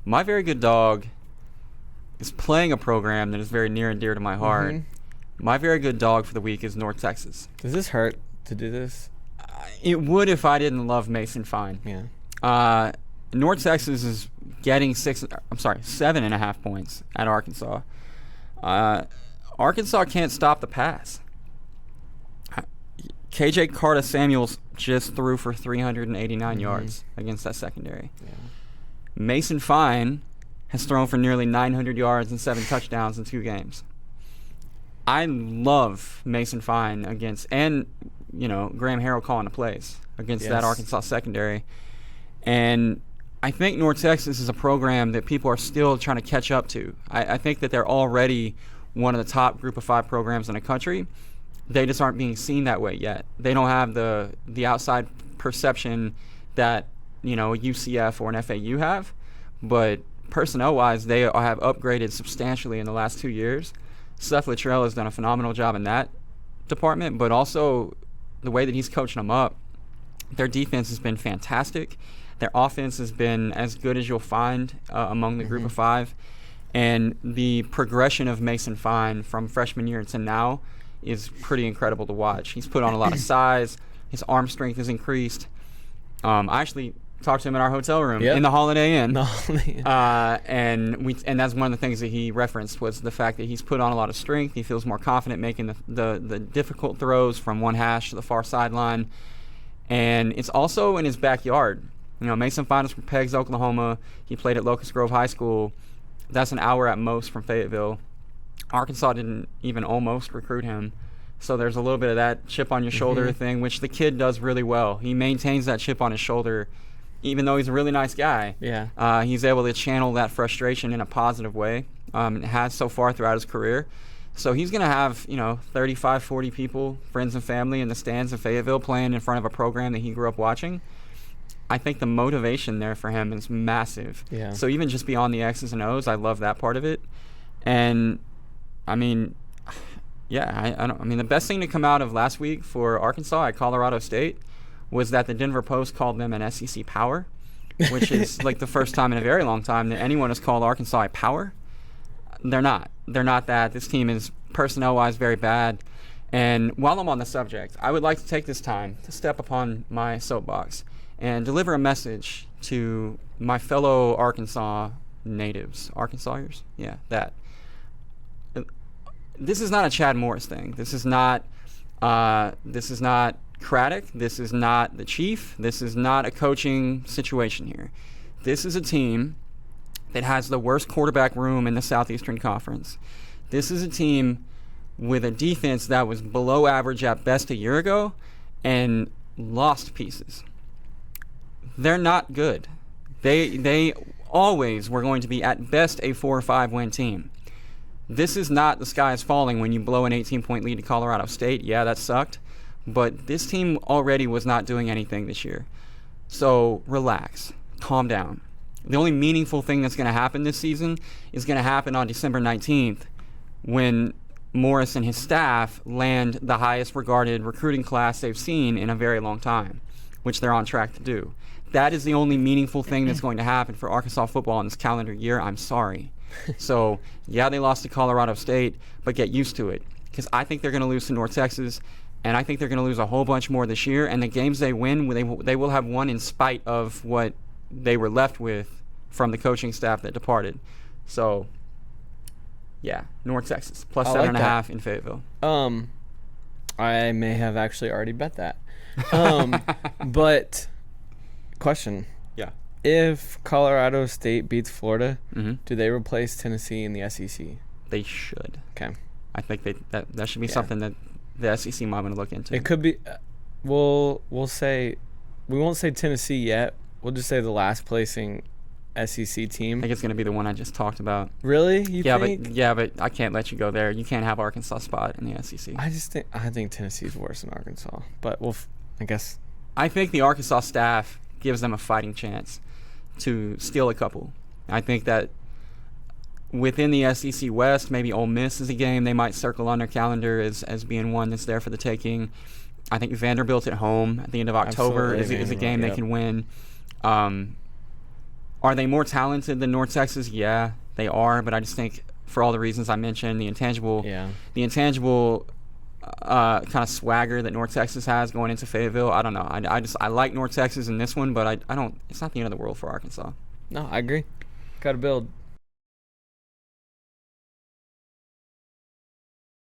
My very good dog is playing a program that is very near and dear to my heart. My very good dog for the week is North Texas. Does this hurt to do this? It would if I didn't love Mason Fine. Yeah. North Texas is getting 7.5 points at Arkansas. Arkansas can't stop the pass. KJ Carter-Samuels just threw for 389 yards against that secondary. Yeah. Mason Fine has thrown for nearly 900 yards and 7 touchdowns in 2 games. I love Mason Fine and Graham Harrell calling the plays against that Arkansas secondary. And I think North Texas is a program that people are still trying to catch up to. I think that they're already one of the top group of 5 programs in the country. They just aren't being seen that way yet. They don't have the outside perception that a UCF or an FAU have. But personnel-wise, they have upgraded substantially in the last 2 years. Seth Luttrell has done a phenomenal job in that department, but also the way that he's coaching them up. Their defense has been fantastic. Their offense has been as good as you'll find among the group of 5. And the progression of Mason Fine from freshman year to now is pretty incredible to watch. He's put on a lot of size. His arm strength has increased. I actually talked to him in our hotel room in the Holiday Inn. And that's one of the things that he referenced was the fact that he's put on a lot of strength. He feels more confident making the difficult throws from one hash to the far sideline. And it's also in his backyard. Mason Fine is from Peggs, Oklahoma. He played at Locust Grove High School. That's an hour at most from Fayetteville. Arkansas didn't even almost recruit him. So there's a little bit of that chip on your shoulder thing, which the kid does really well. He maintains that chip on his shoulder, even though he's a really nice guy. Yeah. He's able to channel that frustration in a positive way. Has so far throughout his career. So he's going to have, 35, 40 people, friends and family in the stands in Fayetteville playing in front of a program that he grew up watching. I think the motivation there for him is massive. Yeah. So even just beyond the X's and O's, I love that part of it. And, the best thing to come out of last week for Arkansas at Colorado State was that the Denver Post called them an SEC power, which is like the first time in a very long time that anyone has called Arkansas a power. They're not. They're not that. This team is personnel-wise very bad. And while I'm on the subject, I would like to take this time to step upon my soapbox and deliver a message to my fellow Arkansas natives. Arkansasiers? Yeah, that. This is not a Chad Morris thing. This is not Craddock. This is not the Chief. This is not a coaching situation here. This is a team that has the worst quarterback room in the Southeastern Conference. This is a team with a defense that was below average at best a year ago and lost pieces. They're not good. They always were going to be at best a 4 or 5 win team. This is not the sky is falling when you blow an 18-point lead to Colorado State. Yeah, that sucked. But this team already was not doing anything this year. So relax. Calm down. The only meaningful thing that's going to happen this season is going to happen on December 19th when Morris and his staff land the highest regarded recruiting class they've seen in a very long time, which they're on track to do. That is the only meaningful thing that's going to happen for Arkansas football in this calendar year. I'm sorry. So, yeah, they lost to Colorado State, but get used to it because I think they're going to lose to North Texas, and I think they're going to lose a whole bunch more this year, and the games they win, they will have won in spite of what they were left with from the coaching staff that departed. So, yeah, North Texas, plus 7.5 in Fayetteville. I may have actually already bet that. But, question. Yeah. If Colorado State beats Florida, do they replace Tennessee in the SEC? They should. Okay. I think that should be something that the SEC might want to look into. It could be. We'll say we won't say Tennessee yet. We'll just say the last placing SEC team. I think it's going to be the one I just talked about. Really? You think? But I can't let you go there. You can't have Arkansas spot in the SEC. I think Tennessee's worse than Arkansas, but I guess. I think the Arkansas staff gives them a fighting chance to steal a couple. I think that within the SEC West, maybe Ole Miss is a game they might circle on their calendar as being one that's there for the taking. I think Vanderbilt at home at the end of October is a game they can win. Are they more talented than North Texas? Yeah, they are. But I just think for all the reasons I mentioned, the intangible kind of swagger that North Texas has going into Fayetteville, I don't know. I like North Texas in this one, but I don't. It's not the end of the world for Arkansas. No, I agree. Got to build.